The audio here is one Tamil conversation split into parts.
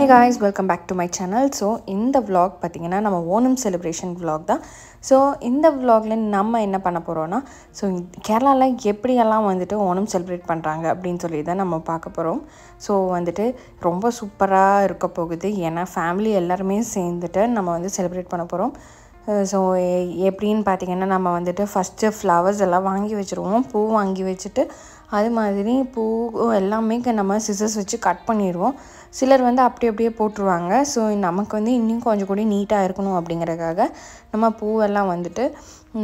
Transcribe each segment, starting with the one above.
Hey guys, welcome back to my channel. So இந்த vlog பார்த்தீங்கன்னா நம்ம ஓணம் செலிப்ரேஷன் vlog தான். ஸோ இந்த vlogல நம்ம என்ன பண்ண போகிறோன்னா கேரளாவில் எப்படியெல்லாம் வந்துட்டு ஓணம் செலிப்ரேட் பண்ணுறாங்க அப்படின்னு சொல்லி தான் நம்ம பார்க்க போகிறோம். ஸோ வந்துட்டு ரொம்ப சூப்பராக இருக்க போகுது. ஏன்னா ஃபேமிலி எல்லாருமே சேர்ந்துட்டு நம்ம வந்து செலிப்ரேட் பண்ண போகிறோம். ஸோ எப்படின்னு பார்த்திங்கன்னா நம்ம வந்துட்டு ஃபஸ்ட்டு ஃப்ளவர்ஸ் எல்லாம் வாங்கி வச்சுருவோம். பூ வாங்கி வச்சுட்டு அது மாதிரி பூ எல்லாமே நம்ம சிசர்ஸ் வச்சு கட் பண்ணிடுவோம். சிலர் வந்து அப்படியே போட்டுருவாங்க. ஸோ நமக்கு வந்து இன்னும் கொஞ்சம் கூட நீட்டாக இருக்கணும் அப்படிங்கிறதுக்காக நம்ம பூவெல்லாம் வந்துட்டு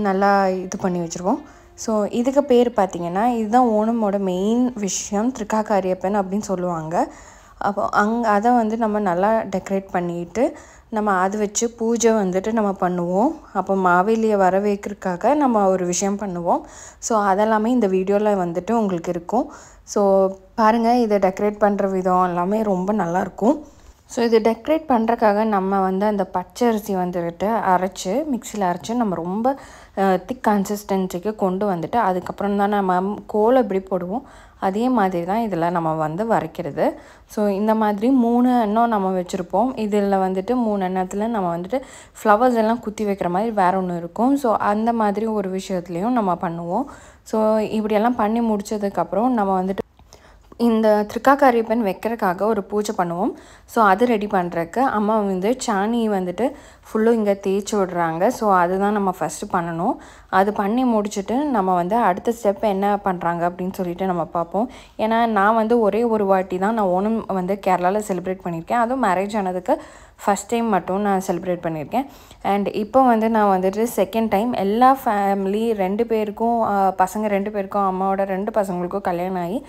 நல்லா இது பண்ணி வச்சுருவோம். ஸோ இதுக்கு பேர் பார்த்திங்கன்னா இதுதான் ஓணமோட மெயின் விஷயம், திருக்காக்காரியப்பன் அப்படின்னு சொல்லுவாங்க. அப்போ அதை வந்து நம்ம நல்லா டெக்கரேட் பண்ணிவிட்டு நம்ம அதை வச்சு பூஜை வந்துட்டு நம்ம பண்ணுவோம். அப்போ மாவேலியை வரவேற்கிறதுக்காக நம்ம ஒரு விஷயம் பண்ணுவோம். ஸோ அதெல்லாமே இந்த வீடியோவில் வந்துட்டு உங்களுக்கு இருக்கும். ஸோ பாருங்கள், இதை டெக்கரேட் பண்ணுற விதம் எல்லாமே ரொம்ப நல்லாயிருக்கும். ஸோ இது டெக்கரேட் பண்ணுறக்காக நம்ம வந்து அந்த பச்சரிசி வந்துட்டு மிக்சியில் அரைச்சி நம்ம ரொம்ப திக் கன்சிஸ்டன்சிக்கு கொண்டு வந்துட்டு அதுக்கப்புறம் தான் நம்ம கோலம் எப்படி போடுவோம் அதே மாதிரி தான் இதில் நம்ம வந்து வரைக்கிறது. ஸோ இந்த மாதிரி 3 எண்ணம் நம்ம வச்சுருப்போம். இதில் வந்துட்டு 3 எண்ணத்தில் நம்ம வந்துட்டு ஃப்ளவர்ஸ் எல்லாம் குத்தி வைக்கிற மாதிரி வேறு ஒன்று இருக்கும். ஸோ அந்த மாதிரி ஒரு விஷயத்துலையும் நம்ம பண்ணுவோம். ஸோ இப்படியெல்லாம் பண்ணி முடித்ததுக்கப்புறம் நம்ம வந்துட்டு இந்த திருக்காக்காரியப்பன் வைக்கிறதுக்காக ஒரு பூஜை பண்ணுவோம். ஸோ அது ரெடி பண்ணுறதுக்கு அம்மா வந்து சாணி வந்துட்டு ஃபுல்லும் இங்கே தேய்ச்சி விடுறாங்க. ஸோ அதுதான் நம்ம ஃபஸ்ட்டு பண்ணணும். அது பண்ணி முடிச்சுட்டு நம்ம வந்து அடுத்த ஸ்டெப் என்ன பண்ணுறாங்க அப்படின்னு சொல்லிட்டு நம்ம பார்ப்போம். ஏன்னா நான் வந்து ஒரே ஒரு வாட்டி தான் நான் ஓணம் வந்து கேரளாவில் செலிப்ரேட் பண்ணியிருக்கேன். அதுவும் மேரேஜ் ஆனதுக்கு ஃபஸ்ட் டைம் மட்டும் நான் செலிப்ரேட் பண்ணியிருக்கேன். அண்ட் இப்போ வந்து நான் வந்துட்டு செகண்ட் டைம் எல்லா ஃபேமிலி 2 பேருக்கும் பசங்க 2 பேருக்கும் அம்மாவோட 2 பசங்களுக்கும் கல்யாணம் ஆகி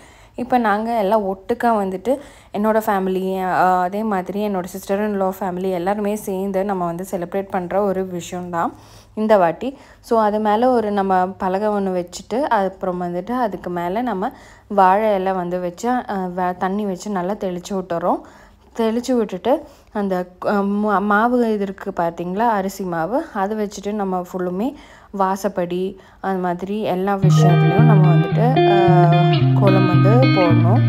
இப்போ நாங்கள் எல்லாம் ஒட்டுக்கா வந்துட்டு என்னோடய ஃபேமிலி அதே மாதிரி என்னோடய சிஸ்டர் இன் லா ஃபேமிலி எல்லாருமே சேர்ந்து நம்ம வந்து செலிப்ரேட் பண்ணுற ஒரு விஷயந்தான் இந்த வாட்டி. ஸோ அது மேலே ஒரு நம்ம பலகை ஒன்று வச்சுட்டு அப்புறம் வந்துட்டு அதுக்கு மேலே நம்ம வாழை எல்லாம் வந்து வச்சு தண்ணி வச்சு நல்லா தெளித்து விட்டுறோம். தெளித்து விட்டுட்டு அந்த மாவு இது இருக்குது பார்த்திங்களா, அரிசி மாவு, அதை வச்சுட்டு நம்ம ஃபுல்லுமே வாசப்படி அது மாதிரி எல்லா விஷயத்துலையும் நம்ம வந்துட்டு கோலம் வந்து போடணும்.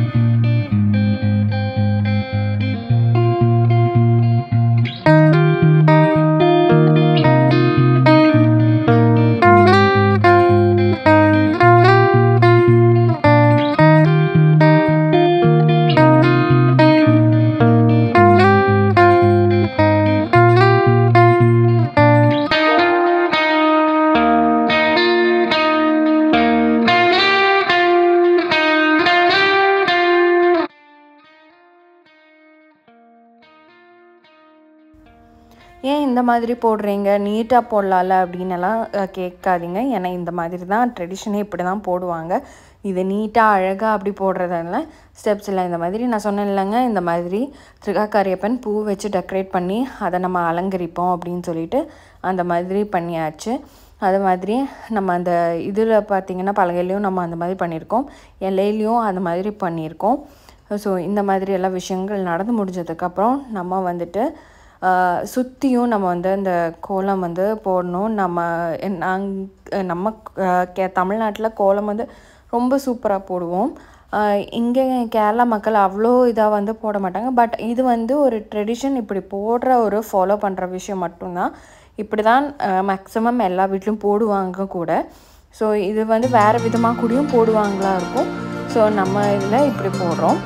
ஏன் இந்த மாதிரி போடுறீங்க, நீட்டாக போடலாம்ல அப்படின்னெல்லாம் கேட்காதீங்க. ஏன்னா இந்த மாதிரி தான் ட்ரெடிஷனே, இப்படி தான் போடுவாங்க. இது நீட்டாக அழகாக அப்படி போடுறதால ஸ்டெப்ஸ் இல்லை. இந்த மாதிரி நான் சொன்னேன் இல்லைங்க, இந்த மாதிரி திருக்காக்காரியப்பன் பூ வச்சு டெக்கரேட் பண்ணி அதை நம்ம அலங்கரிப்போம் அப்படின்னு சொல்லிட்டு அந்த மாதிரி பண்ணியாச்சு. அது மாதிரி நம்ம அந்த இதில் பார்த்திங்கன்னா பலகையிலையும் நம்ம அந்த மாதிரி பண்ணியிருக்கோம், இலையிலையும் அந்த மாதிரி பண்ணியிருக்கோம். ஸோ இந்த மாதிரி எல்லா விஷயங்கள் நடந்து முடிஞ்சதுக்கப்புறம் நம்ம வந்துட்டு சுற்றியும் நம்ம வந்து அந்த கோலம் வந்து போடணும். நம்ம தமிழ்நாட்டில் கோலம் வந்து ரொம்ப சூப்பராக போடுவோம். இங்கே கேரளா மக்கள் அவ்வளோ இதாக வந்து போட மாட்டாங்க. பட் இது வந்து ஒரு ட்ரெடிஷன், இப்படி போடுற ஒரு ஃபாலோ பண்ணுற விஷயம் மட்டும்தான். இப்படி தான் மேக்ஸிமம் எல்லா வீட்லையும் போடுவாங்க கூட. ஸோ இது வந்து வேறு விதமாக கூடயும் போடுவாங்களா இருக்கும். ஸோ நம்ம இதில் இப்படி போடுறோம்.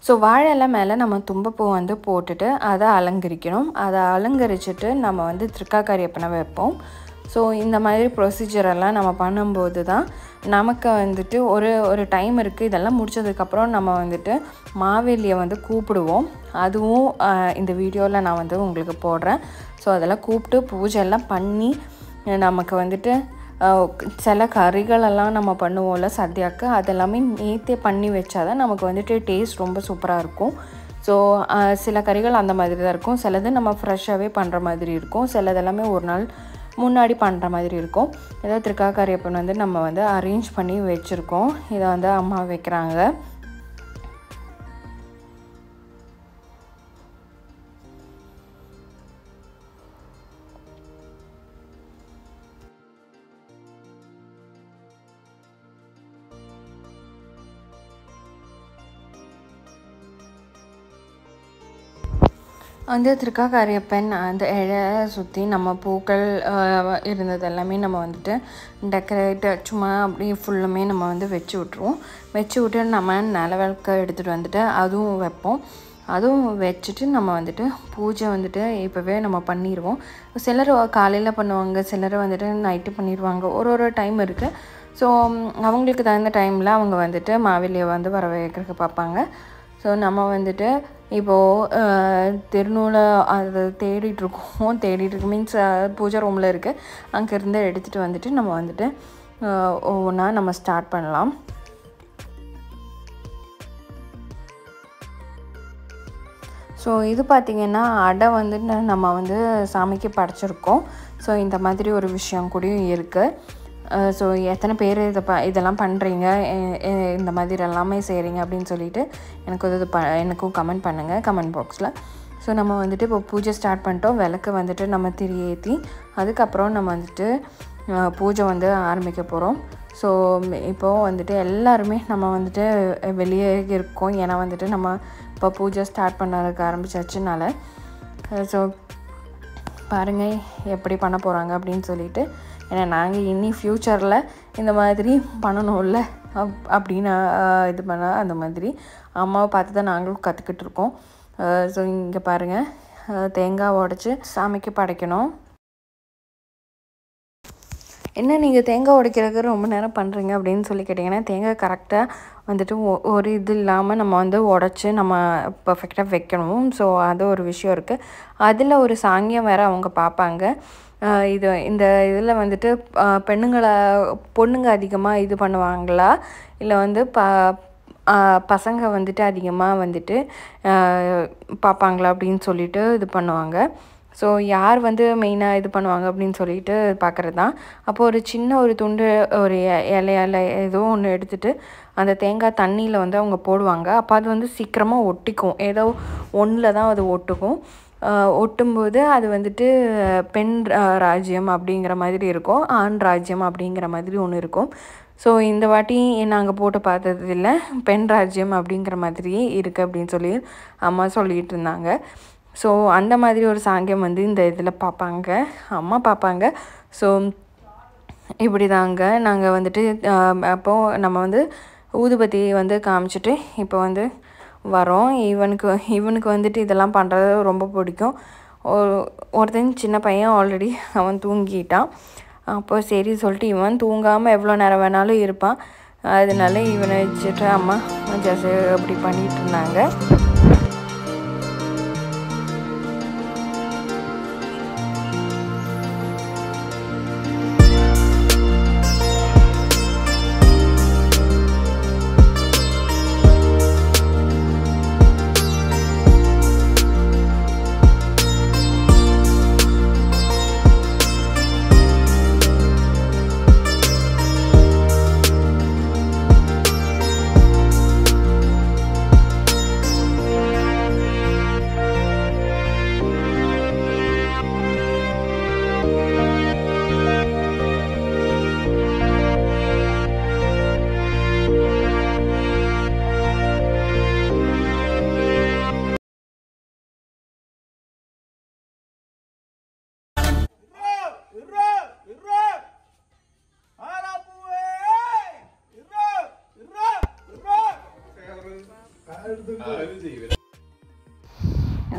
ஸோ வாழை இலை மேலே நம்ம தும்பப்பூ வந்து போட்டுட்டு அதை அலங்கரிக்கணும். அதை அலங்கரிச்சுட்டு நம்ம வந்து திருக்காக்காரியப்பனை வைப்போம். ஸோ இந்த மாதிரி ப்ரொசீஜரெல்லாம் நம்ம பண்ணும்போது தான் நமக்கு வந்துட்டு ஒரு டைம் இருக்குது. இதெல்லாம் முடித்ததுக்கப்புறம் நம்ம வந்துட்டு மாவேலியை வந்து கூப்பிடுவோம். அதுவும் இந்த வீடியோவில் நான் வந்து உங்களுக்கு போடுறேன். ஸோ அதெல்லாம் கூப்பிட்டு பூஜை எல்லாம் பண்ணி நமக்கு வந்துட்டு சில கறிகளெல்லாம் நம்ம பண்ணுவோம்ல சத்யாவுக்கு, அதெல்லாமே நேற்றே பண்ணி வச்சாதான் நமக்கு வந்துட்டு டேஸ்ட் ரொம்ப சூப்பராக இருக்கும். ஸோ சில கறிகள் அந்த மாதிரி தான் இருக்கும். சிலது நம்ம ஃப்ரெஷ்ஷாகவே பண்ணுற மாதிரி இருக்கும். சிலதெல்லாமே ஒரு நாள் முன்னாடி பண்ணுற மாதிரி இருக்கும். ஏதோ திருக்காக்காரியப்பன் வந்து நம்ம வந்து அரேஞ்ச் பண்ணி வச்சுருக்கோம். இதை வந்து அம்மா வைக்கிறாங்க. அந்த திருக்காக்காரியப்பன் அந்த இழை சுற்றி நம்ம பூக்கள் இருந்தது எல்லாமே நம்ம வந்துட்டு டெக்கரேட் சும்மா அப்படியே ஃபுல்லுமே நம்ம வந்து வச்சு விட்ருவோம். வச்சு விட்டு நம்ம நிலவிளக்க எடுத்துகிட்டு வந்துட்டு அதுவும் வைப்போம். அதுவும் வச்சுட்டு நம்ம வந்துட்டு பூஜை வந்துட்டு இப்போவே நம்ம பண்ணிடுவோம். சிலர் காலையில் பண்ணுவாங்க, சிலர் வந்துட்டு நைட்டு பண்ணிடுவாங்க. ஒரு டைம் இருக்குது. ஸோ அவங்களுக்கு தகுந்த டைமில் அவங்க வந்துட்டு மாவேலியை வந்து வர வைக்கிறதுக்கு பார்ப்பாங்க. ஸோ நம்ம வந்துட்டு இப்போது திருநூலை அதை தேடிட்டுருக்கோம் மீன்ஸ் பூஜை ரூமில் இருக்குது. அங்கேருந்து எடுத்துகிட்டு வந்துட்டு நம்ம வந்துட்டு ஒவ்வொன்றா நம்ம ஸ்டார்ட் பண்ணலாம். ஸோ இது பார்த்திங்கன்னா அடை வந்துட்டு நம்ம வந்து சாமிக்கு படைச்சிருக்கோம். ஸோ இந்த மாதிரி ஒரு விஷயம் கூடயும் இருக்குது. ஸோ எத்தனை பேர் இதெல்லாம் பண்ணுறீங்க, இந்த மாதிரி எல்லாமே செய்கிறீங்க அப்படின்னு சொல்லிட்டு எனக்கும் கமெண்ட் பண்ணுங்கள் கமெண்ட் பாக்ஸில். ஸோ நம்ம வந்துட்டு இப்போ பூஜை ஸ்டார்ட் பண்ணிட்டோம். விளக்கு வந்துட்டு நம்ம திரி ஏற்றி அதுக்கப்புறம் நம்ம வந்துட்டு பூஜை வந்து ஆரம்பிக்க போகிறோம். ஸோ இப்போது வந்துட்டு எல்லாருமே நம்ம வந்துட்டு வெளியே இருக்கோம். ஏன்னா வந்துட்டு நம்ம இப்போ பூஜை ஸ்டார்ட் பண்ணதுக்கு ஆரம்பிச்சாச்சுனால. ஸோ பாருங்கள் எப்படி பண்ண போகிறாங்க அப்படின்னு சொல்லிட்டு. ஏன்னா நாங்கள் இனி ஃப்யூச்சரில் இந்த மாதிரி பண்ணணும்ல அப்படின்னு இது பண்ணால் அந்த மாதிரி அம்மாவை பார்த்து தான் நாங்களும் கற்றுக்கிட்டு இருக்கோம். ஸோ இங்கே பாருங்கள், தேங்காய் உடைச்சி சாமிக்கு படைக்கணும். என்ன நீங்கள் தேங்காய் உடைக்கிறதுக்கு ரொம்ப நேரம் பண்ணுறீங்க அப்படின்னு சொல்லி கேட்டிங்கன்னா, தேங்காய் கரெக்டாக வந்துட்டு ஒரு இது இல்லாமல் நம்ம வந்து உடச்சி நம்ம பர்ஃபெக்டாக வைக்கணும். ஸோ அது ஒரு விஷயம் இருக்குது. அதில் ஒரு சாங்கியம் வேறு அவங்க பார்ப்பாங்க. இந்த இதில் வந்துட்டு பொண்ணுங்க அதிகமாக இது பண்ணுவாங்களா, இல்லை வந்து பசங்க வந்துட்டு அதிகமாக வந்துட்டு பார்ப்பாங்களா அப்படின்னு சொல்லிட்டு இது பண்ணுவாங்க. ஸோ யார் வந்து மெயினாக இது பண்ணுவாங்க அப்படின்னு சொல்லிட்டு பார்க்குறது தான். அப்போது ஒரு சின்ன ஒரு துண்டு ஒரு இலையால் ஏதோ ஒன்று எடுத்துகிட்டு அந்த தேங்காய் தண்ணியில் வந்து அவங்க போடுவாங்க. அப்போ அது வந்து சீக்கிரமாக ஒட்டிக்கும். ஏதோ ஒன்றில் தான் அது ஒட்டுக்கும். ஒட்டும்போது அது வந்துட்டு பெண் ராஜ்யம் அப்படிங்கிற மாதிரி இருக்கும், ஆண் ராஜ்யம் அப்படிங்கிற மாதிரி ஒன்று இருக்கும். ஸோ இந்த வாட்டி நாங்கள் போட்டு பார்த்தது இல்லை, பெண் ராஜ்யம் அப்படிங்கிற மாதிரியே இருக்குது அப்படின்னு சொல்லி அம்மா சொல்லிகிட்டு இருந்தாங்க. ஸோ அந்த மாதிரி ஒரு சாங்கியம் வந்து இந்த இதில் பார்ப்பாங்க, அம்மா பார்ப்பாங்க. ஸோ இப்படி தாங்க நாங்கள் வந்துட்டு அப்போது நம்ம வந்து ஊதுபத்தி வந்து காமிச்சிட்டு இப்போ வந்து வரோம். இவனுக்கு வந்துட்டு இதெல்லாம் பண்ணுறது ரொம்ப பிடிக்கும். ஒருத்தன் சின்ன பையன் ஆல்ரெடி அவன் தூங்கிட்டான். அப்போ சரி சொல்லிட்டு இவன் தூங்காமல் எவ்வளோ நேரம் வேணாலும் இருப்பான். அதனால இவனை வச்சுட்டு அம்மா ஜஸ்ட் அப்படி பண்ணிகிட்டு இருந்தாங்க.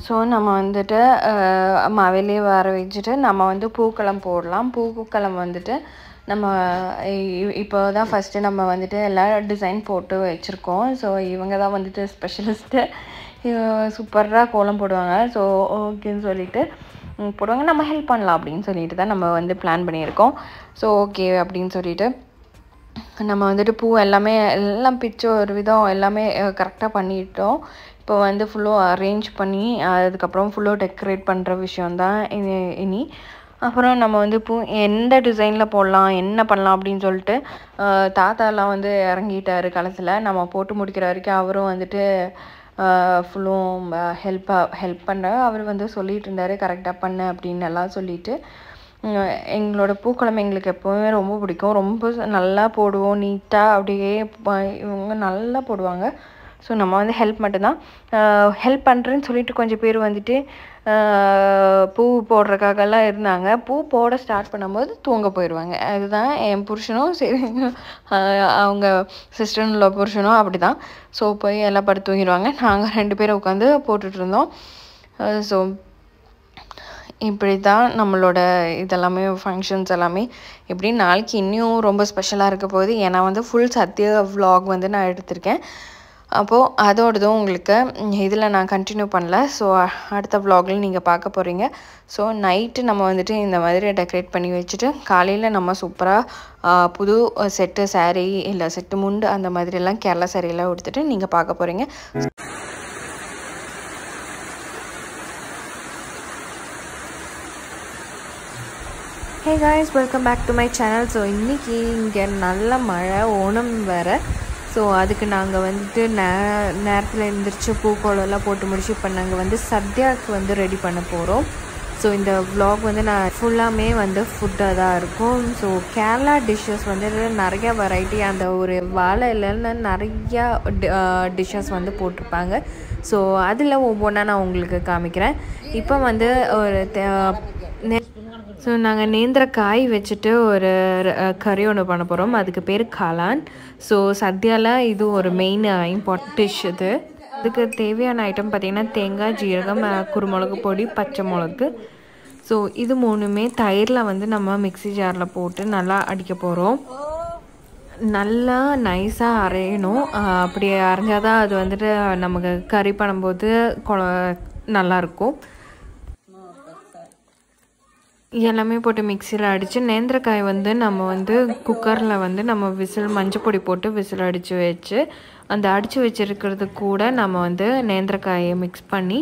ஸோ நம்ம வந்துட்டு மாவிலே வர வச்சுட்டு நம்ம வந்து பூக்களம் போடலாம். பூக்களம் வந்துட்டு நம்ம இப்போ தான் ஃபஸ்ட்டு நம்ம வந்துட்டு எல்லா டிசைன் போட்டு வச்சுருக்கோம். ஸோ இவங்க தான் வந்துட்டு ஸ்பெஷலிஸ்ட்டு, சூப்பராக கோலம் போடுவாங்க. ஸோ ஓகேன்னு சொல்லிட்டு போடுவாங்க, நம்ம ஹெல்ப் பண்ணலாம் அப்படின்னு சொல்லிட்டு தான் நம்ம வந்து பிளான் பண்ணியிருக்கோம். ஸோ ஓகே அப்படின்னு சொல்லிட்டு நம்ம வந்துட்டு பூ எல்லாம் பிச்சு ஒரு விதம் எல்லாமே கரெக்டாக பண்ணிட்டோம். இப்போ வந்து ஃபுல்லும் அரேஞ்ச் பண்ணி அதுக்கப்புறம் ஃபுல்லும் டெக்கரேட் பண்ணுற விஷயந்தான் இனி. அப்புறம் நம்ம வந்து பூ எந்த டிசைனில் போடலாம் என்ன பண்ணலாம் அப்படின்னு சொல்லிட்டு தாத்தாலாம் வந்து இறங்கிட்டார் களத்தில். நம்ம போட்டு முடிக்கிற வரைக்கும் அவரும் வந்துட்டு ஃபுல்லும் ஹெல்ப் பண்ண அவர் வந்து சொல்லிகிட்டு இருந்தார், கரெக்டாக பண்ண அப்படின்னு எல்லாம் சொல்லிட்டு. எங்களோட பூக்களம் எங்களுக்கு எப்போவுமே ரொம்ப பிடிக்கும். ரொம்ப நல்லா போடுவோம், நீட்டாக அப்படியே இவங்க நல்லா போடுவாங்க. ஸோ நம்ம வந்து ஹெல்ப் மட்டும்தான். ஹெல்ப் பண்ணுறேன்னு சொல்லிட்டு கொஞ்சம் பேர் வந்துட்டு பூ போடுறதுக்காகலாம் இருந்தாங்க. பூ போட ஸ்டார்ட் பண்ணும்போது தூங்க போயிடுவாங்க. அதுதான் என் புருஷனும் சரி அவங்க சிஸ்டர்னோட புருஷனும் அப்படி தான். ஸோ போய் எல்லாம் படுத்து தூங்கிடுவாங்க. நாங்கள் 2 பேரும் உட்காந்து போட்டுட்ருந்தோம். ஸோ இப்படி தான் நம்மளோட இதெல்லாமே ஃபங்க்ஷன்ஸ் எல்லாமே. இப்படி நாளைக்கு இன்னும் ரொம்ப ஸ்பெஷலாக இருக்க போகுது. ஏன்னா வந்து ஃபுல் சத்யா விலாக் வந்து நான் எடுத்திருக்கேன். அப்போது அதோடதும் உங்களுக்கு இதில் நான் கண்டினியூ பண்ணல. ஸோ அடுத்த விலாகில் நீங்கள் பார்க்க போகிறீங்க. ஸோ நைட்டு நம்ம வந்துட்டு இந்த மாதிரி டெக்கரேட் பண்ணி வச்சுட்டு காலையில் நம்ம சூப்பராக புது செட்டு சாரீ இல்லை செட்டு முண்டு அந்த மாதிரியெல்லாம் கேரளா சாரீலாம் எடுத்துகிட்டு நீங்கள் பார்க்க போகிறீங்க. Hey guys, welcome back to my channel. So இன்றைக்கி இங்கே நல்ல மழை, ஓணம் வேறு. ஸோ அதுக்கு நாங்கள் வந்துட்டு நேரத்தில் எழுந்திரிச்சு பூக்கோளம்லாம் போட்டு முடிச்சு இப்போ நாங்கள் வந்து சத்யாவுக்கு வந்து ரெடி பண்ண போகிறோம். ஸோ இந்த vlog வந்து நான் ஃபுல்லாமே வந்து ஃபுட்டாக தான் இருக்கும். ஸோ கேரளா டிஷ்ஷஸ் வந்து நிறையா வெரைட்டி, அந்த ஒரு வாழை இலைன்னு நிறையா டிஷ்ஷஸ் வந்து போட்டிருப்பாங்க. ஸோ அதில் ஒவ்வொன்றா நான் உங்களுக்கு காமிக்கிறேன். இப்போ வந்து ஒரு ஸோ நாங்கள் நேந்திரக்காய் வச்சுட்டு ஒரு கறி ஒன்று பண்ண போகிறோம். அதுக்கு பேர் காளான். ஸோ சத்யாவில் இது ஒரு மெயின் இம்பார்ட்டன்ட் டிஷ் இது. அதுக்கு தேவையான ஐட்டம் பார்த்திங்கன்னா தேங்காய், ஜீரகம், குருமிளகு பொடி, பச்சை மிளகு. ஸோ இது மூணுமே தயிரில் வந்து நம்ம மிக்ஸி ஜாரில் போட்டு நல்லா அடிக்க போகிறோம். நல்லா நைஸாக அரையணும். அப்படி அரைஞ்சால் தான் அது வந்துட்டு நமக்கு கறி பண்ணும்போது நல்லாயிருக்கும். எல்லாமே போட்டு மிக்சியில் அடித்து நேந்திரக்காய் வந்து நம்ம வந்து குக்கரில் வந்து நம்ம மஞ்சள் பொடி போட்டு விசில் அடித்து வச்சு அந்த அடித்து வச்சுருக்கிறது கூட நம்ம வந்து நேந்திரக்காயை மிக்ஸ் பண்ணி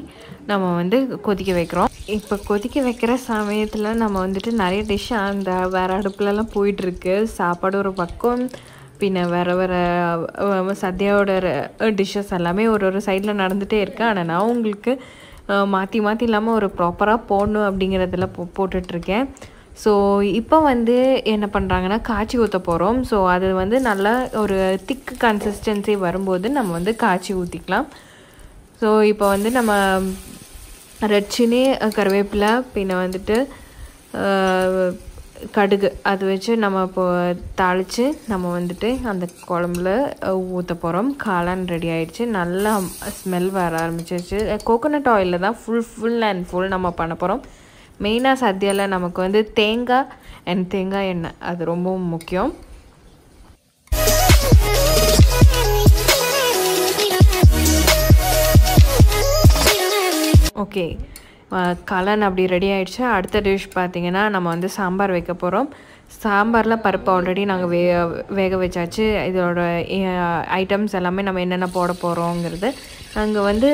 நம்ம வந்து கொதிக்க வைக்கிறோம். இப்போ கொதிக்க வைக்கிற சமயத்தில் நம்ம வந்துட்டு நிறைய டிஷ் அந்த வேறு அடுப்புலலாம் போயிட்டுருக்கு. சாப்பாடு ஒரு பக்கம், பின்ன வேறு சத்யாவோட டிஷ்ஷஸ் எல்லாமே ஒரு சைடில் நடந்துகிட்டே இருக்குது. ஆனால் நான் உங்களுக்கு மாற்றி இல்லாமல் ஒரு ப்ராப்பராக போடணும் அப்படிங்கிறதுல போட்டுட்ருக்கேன். ஸோ இப்போ வந்து என்ன பண்ணுறாங்கன்னா காய்ச்சி ஊற்ற போகிறோம். ஸோ அது வந்து நல்லா ஒரு திக் கன்சிஸ்டன்சி வரும்போது நம்ம வந்து காய்ச்சி ஊற்றிக்கலாம். ஸோ இப்போ வந்து நம்ம ரெட் சில்லி, கருவேப்பிலை, பின்ன வந்துட்டு கடுகு அது வச்சு நம்ம இப்போ தாளித்து நம்ம வந்துட்டு அந்த குழம்புல ஊற்ற போகிறோம். காளான் ரெடி ஆகிடுச்சு, நல்லா ஸ்மெல் வர ஆரம்பிச்சிருச்சு. கோகோனட் ஆயிலில் தான் ஃபுல் நம்ம பண்ண போகிறோம். மெயினாக சத்யாவில் நமக்கு வந்து தேங்காய் எண்ணெய் அது ரொம்ப முக்கியம். ஓகே, காளான் அப்படி ரெடி ஆகிடுச்சு. அடுத்த டிஷ் பார்த்திங்கன்னா நம்ம வந்து சாம்பார் வைக்க போகிறோம். சாம்பாரில் பருப்பு ஆல்ரெடி நாங்கள் வேக வச்சாச்சு. இதோட ஐட்டம்ஸ் எல்லாமே நம்ம என்னென்ன போட போகிறோங்கிறது நாங்கள் வந்து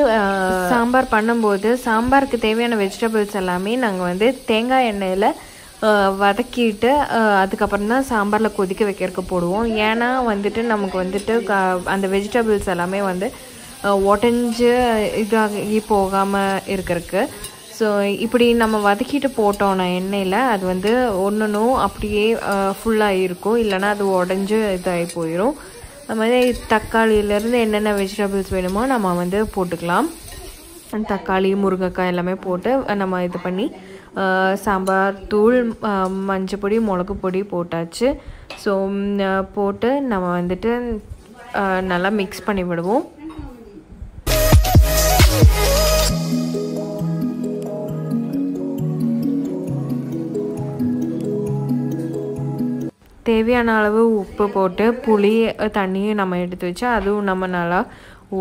சாம்பார் பண்ணும்போது சாம்பாருக்கு தேவையான வெஜிடபிள்ஸ் எல்லாமே நாங்கள் வந்து தேங்காய் எண்ணெயில் வதக்கிட்டு அதுக்கப்புறம் தான் சாம்பாரில் கொதிக்க வைக்கிறதுக்கு போடுவோம். ஏன்னா வந்துட்டு நமக்கு வந்துட்டு அந்த வெஜிடபிள்ஸ் எல்லாமே வந்து உடஞ்சி இதாகி போகாமல் இருக்கிறதுக்கு. ஸோ இப்படி நம்ம வதக்கிட்டு போட்டோம்னா எண்ணெயில் அது வந்து ஒன்றும் அப்படியே ஃபுல்லாக இருக்கும், இல்லைனா அது உடஞ்சி இதாகி போயிடும். அது மாதிரி தக்காளியிலேருந்து என்னென்ன வெஜிடபிள்ஸ் வேணுமோ நம்ம வந்து போட்டுக்கலாம். தக்காளி, முருங்கைக்காய் எல்லாமே போட்டு நம்ம இது பண்ணி சாம்பார் தூள், மஞ்சள் பொடி, மிளகு பொடி போட்டாச்சு. ஸோ போட்டு நம்ம வந்துட்டு நல்லா மிக்ஸ் பண்ணி விடுவோம். தேவையான அளவு உப்பு போட்டு புளி தண்ணியும் நம்ம எடுத்து வச்சு அதுவும் நம்ம நல்லா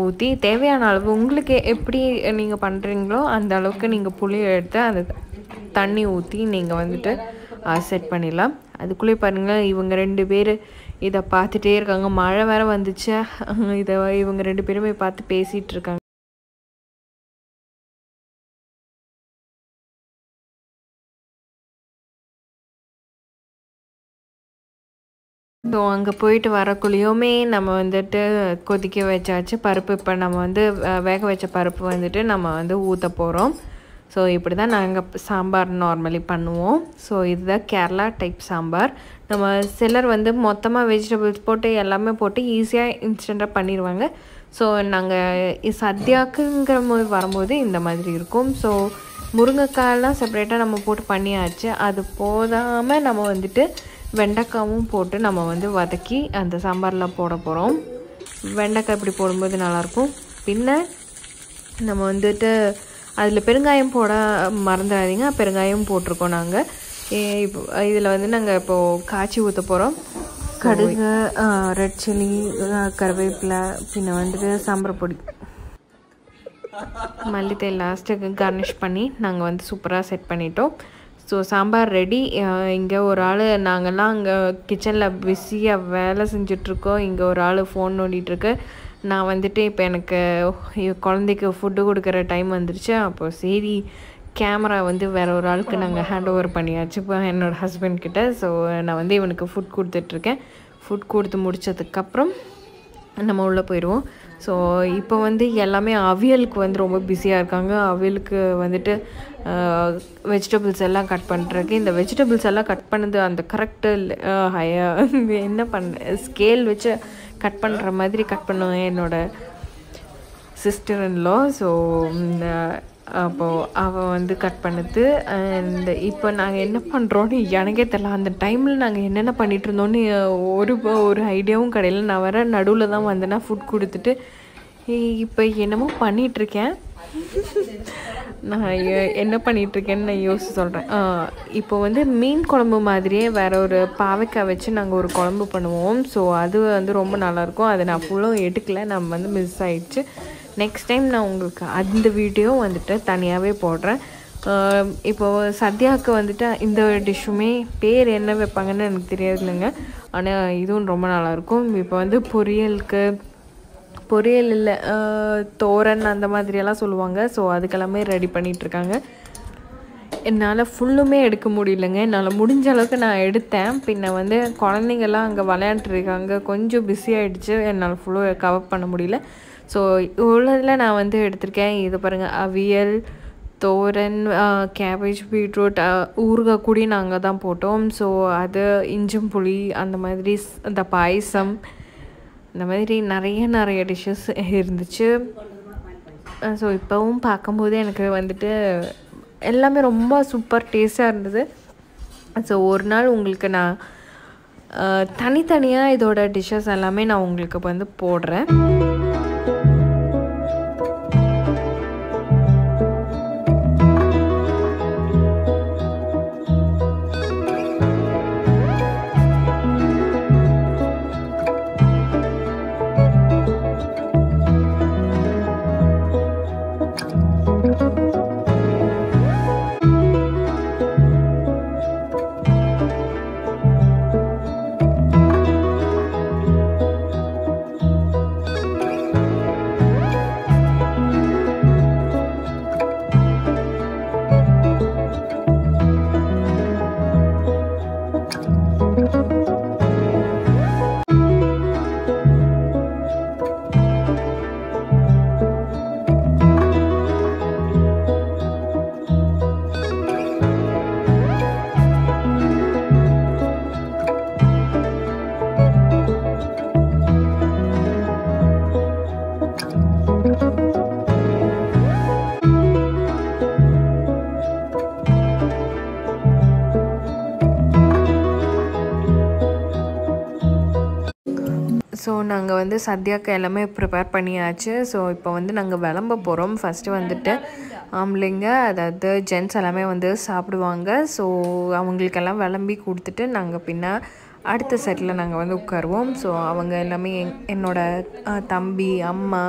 ஊற்றி தேவையான அளவு உங்களுக்கு எப்படி நீங்கள் பண்ணுறீங்களோ அந்த அளவுக்கு நீங்கள் புளி எடுத்து அந்த தண்ணி ஊற்றி நீங்கள் வந்துட்டு செட் பண்ணிடலாம். அதுக்குள்ளே பாருங்கள் இவங்க 2 பேர் இதை பார்த்துட்டே இருக்காங்க. மழை வேறு வந்துச்சு. இதை இவங்க 2 பேருமே பார்த்து பேசிகிட்டு இருக்காங்க. ஸோ அங்கே போயிட்டு வரக்குள்ளேயுமே நம்ம வந்துட்டு கொதிக்க வச்சாச்சு பருப்பு. இப்போ நம்ம வந்து வேக வச்ச பருப்பு வந்துட்டு நம்ம வந்து ஊற்ற போகிறோம். ஸோ இப்படி தான் நாங்கள் சாம்பார் நார்மலி பண்ணுவோம். ஸோ இதுதான் கேரளா டைப் சாம்பார். நம்ம சிலர் வந்து மொத்தமாக வெஜிடபிள்ஸ் போட்டு எல்லாமே போட்டு ஈஸியாக இன்ஸ்டண்ட்டாக பண்ணிடுவாங்க. ஸோ நாங்கள் சத்யாக்குங்கிற போது வரும்போது இந்த மாதிரி இருக்கும். ஸோ முருங்கைக்காயெல்லாம் செப்பரேட்டாக நம்ம போட்டு பண்ணியாச்சு. அது போதாமல் நம்ம வந்துட்டு வெண்டைக்காவும் போட்டு நம்ம வந்து வதக்கி அந்த சாம்பாரில் போட போகிறோம். வெண்டைக்காய் இப்படி போடும்போது நல்லாயிருக்கும். பின்ன நம்ம வந்துட்டு அதில் பெருங்காயம் போட மறந்துடாதீங்க. பெருங்காயம் போட்டிருக்கோம் நாங்கள். இப்போ இதில் வந்து நாங்கள் இப்போது காய்ச்சி ஊற்ற போகிறோம். கடுகு, ரெட் சில்லி, கருவேப்பிலை, பின்ன வந்துட்டு சாம்பார் பொடி, மல்லித்தலை லாஸ்ட்டுக்கு கார்னிஷ் பண்ணி நாங்கள் வந்து சூப்பராக செட் பண்ணிட்டோம். So sambar ready. இங்கே ஒரு ஆள் நாங்கள்லாம் அங்கே கிச்சனில் பிஸியாக வேலை செஞ்சிட்ருக்கோம். இங்கே ஒரு ஆள் ஃபோன் நோண்டிகிட்ருக்கு. நான் வந்துட்டு இப்போ எனக்கு குழந்தைக்கு ஃபுட்டு கொடுக்குற டைம் வந்துருச்சு. அப்போது சரி கேமரா வந்து வேறு ஒரு ஆளுக்கு நாங்கள் ஹேண்ட் ஓவர் பண்ணியாச்சு இப்போ என்னோடய ஹஸ்பண்ட்கிட்ட. ஸோ நான் வந்து இவனுக்கு ஃபுட் கொடுத்துட்ருக்கேன். ஃபுட் கொடுத்து முடித்ததுக்கப்புறம் நம்ம உள்ளே போயிடுவோம். ஸோ இப்போ வந்து எல்லாமே அவியலுக்கு வந்து ரொம்ப பிஸியாக இருக்காங்க. அவியலுக்கு வந்துட்டு வெஜிடபிள்ஸ் எல்லாம் கட் பண்ணுறதுக்கு இந்த வெஜிடபிள்ஸ் எல்லாம் கட் பண்ணது அந்த கரெக்டு என்ன ஸ்கேல் வச்சு கட் பண்ணுற மாதிரி கட் பண்ணுவேன் என்னோடய சிஸ்டர் இன்லா. ஸோ அப்போது அவள் வந்து கட் பண்ணுது. அண்ட் இப்போ நாங்கள் என்ன பண்ணுறோன்னு எனக்கே தெரியல. அந்த டைமில் நாங்கள் என்னென்ன பண்ணிகிட்டு இருந்தோன்னு ஒரு ஐடியாவும் கிடையாது. நான் வேறு நடுவில் தான் வந்தேன்னா ஃபுட் கொடுத்துட்டு இப்போ என்னமோ பண்ணிகிட்ருக்கேன். நான் என்ன பண்ணிகிட்ருக்கேன்னு நான் யோசிச்சு சொல்கிறேன். இப்போ வந்து மீன் குழம்பு மாதிரியே வேறு ஒரு பாவைக்காய் வச்சு நாங்கள் ஒரு குழம்பு பண்ணுவோம். ஸோ அது வந்து ரொம்ப நல்லாயிருக்கும். அதை நான் ஃபுல்லும் எடுக்கலை, நம்ம வந்து மிஸ் ஆகிடுச்சு. நெக்ஸ்ட் டைம் நான் உங்களுக்கு அந்த வீடியோ வந்துட்டு தனியாகவே போடுறேன். இப்போது சத்யாவுக்கு வந்துட்டு இந்த டிஷ்ஷுமே பேர் என்ன வைப்பாங்கன்னு எனக்கு தெரியாதுல்லைங்க. ஆனால் இதுவும் ரொம்ப நல்லாயிருக்கும். இப்போ வந்து பொரியல் இல்லை தோரன் அந்த மாதிரியெல்லாம் சொல்லுவாங்க. ஸோ அதுக்கெல்லாமே ரெடி பண்ணிகிட்ருக்காங்க. என்னால் ஃபுல்லுமே எடுக்க முடியலைங்க. என்னால் முடிஞ்ச அளவுக்கு நான் எடுத்தேன். பின்ன வந்து குழந்தைங்கள்லாம் அங்கே விளையாண்டுருக்காங்க. கொஞ்சம் பிஸி ஆகிடுச்சு. என்னால் ஃபுல்லும் கவர் பண்ண முடியல. ஸோ இவ்வளோதில் நான் வந்து எடுத்திருக்கேன். இது பாருங்கள், அவியல், தோரன், கேபேஜ், பீட்ரூட், ஊறுகாய் கூடி நாங்கள் தான் போட்டோம். ஸோ அது இஞ்சும் புளி அந்த மாதிரி அந்த பாயசம் இந்த மாதிரி நிறைய டிஷ்ஷஸ் இருந்துச்சு. ஸோ இப்போவும் பார்க்கும்போது எனக்கு வந்துட்டு எல்லாமே ரொம்ப சூப்பர் டேஸ்ட்டாக இருந்தது. ஸோ ஒரு நாள் உங்களுக்கு நான் தனித்தனியாக இதோட டிஷ்ஷஸ் எல்லாமே நான் உங்களுக்கு வந்து போடுறேன். ஸோ நாங்கள் வந்து சத்யாவுக்கு எல்லாமே ப்ரிப்பேர் பண்ணியாச்சு. ஸோ இப்போ வந்து நாங்கள் விளம்ப போகிறோம். ஃபஸ்ட்டு வந்துட்டு ஆம்பளைங்க, அதாவது ஜென்ட்ஸ் எல்லாமே வந்து சாப்பிடுவாங்க. ஸோ அவங்களுக்கெல்லாம் விளம்பி கொடுத்துட்டு நாங்கள் பின்ன அடுத்த செட்டில் நாங்கள் வந்து உட்காருவோம். ஸோ அவங்க எல்லாமே என்னோட தம்பி, அம்மா,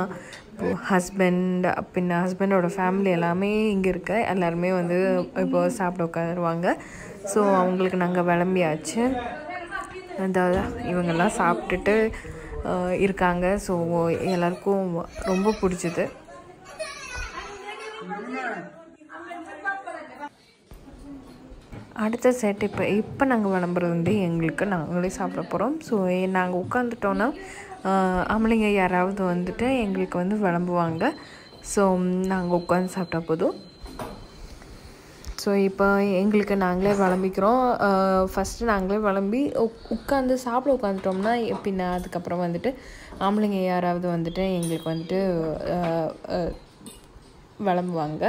ஹஸ்பண்ட், பின்ன ஹஸ்பண்டோட ஃபேமிலி எல்லாமே இங்கே இருக்க எல்லாருமே வந்து இப்போது சாப்பிட உட்காருவாங்க. ஸோ அவங்களுக்கு நாங்கள் விளம்பியாச்சு. அதாவது இவங்கெல்லாம் சாப்பிட்டுட்டு இருக்காங்க. ஸோ எல்லாருக்கும் ரொம்ப பிடிச்சிது. அடுத்த செட் இப்போ நாங்கள் விளம்புறது வந்து எங்களுக்கு நாங்களே சாப்பிட போகிறோம். ஸோ நாங்கள் உட்காந்துட்டோன்னா ஆம்பளைங்க யாராவது வந்துட்டு எங்களுக்கு வந்து விளம்புவாங்க. ஸோ நாங்கள் உட்காந்து சாப்பிட்டா போதும். ஸோ இப்போ எங்களுக்கு நாங்களே விளம்பிக்கிறோம். ஃபஸ்ட்டு நாங்களே விளம்பி உட்காந்து சாப்பிட உட்காந்துட்டோம்னா பின்ன அதுக்கப்புறம் வந்துட்டு ஆம்பளைங்க யாராவது வந்துட்டு எங்களுக்கு வந்துட்டு விளம்புவாங்க.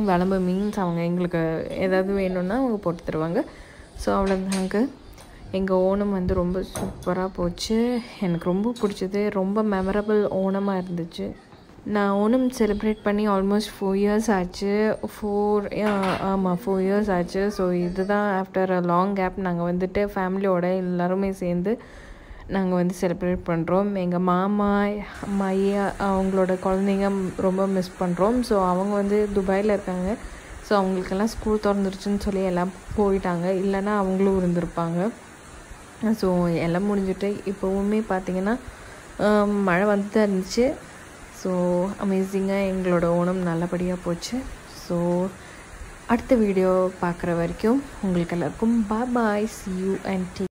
விளம்பு மீன்ஸ் அவங்க எங்களுக்கு ஏதாவது வேணும்னா அவங்க போட்டு தருவாங்க. ஸோ அவ்வளோதாங்க. எங்கள் ஓணம் வந்து ரொம்ப சூப்பராக போச்சு. எனக்கு ரொம்ப பிடிச்சது. ரொம்ப மெமரபிள் ஓணமாக இருந்துச்சு. நான் ஓணம் செலிப்ரேட் பண்ணி ஆல்மோஸ்ட் 4 years ஆச்சு. 4 years ஆச்சு. ஸோ இதுதான் ஆஃப்டர் அ லாங் கேப் நாங்கள் வந்துட்டு ஃபேமிலியோட எல்லாருமே சேர்ந்து நாங்கள் வந்து செலிப்ரேட் பண்ணுறோம். எங்கள் மாமா, ஐயா அவங்களோட குழந்தைங்க ரொம்ப மிஸ் பண்ணுறோம். ஸோ அவங்க வந்து துபாயில் இருக்காங்க. ஸோ அவங்களுக்கெல்லாம் ஸ்கூல் திறந்துருச்சுன்னு சொல்லி எல்லாம் போயிட்டாங்க. இல்லைன்னா அவங்களும் இருந்திருப்பாங்க. ஸோ எல்லாம் முடிஞ்சுட்டு இப்போவுமே பார்த்திங்கன்னா மழை வந்து தான் இருந்துச்சு. ஸோ அமேசிங்காக எங்களோட ஓணம் நல்லபடியாக போச்சு. ஸோ அடுத்த வீடியோ பார்க்குற வரைக்கும் உங்களுக்கு எல்லாருக்கும் பாய். See you and take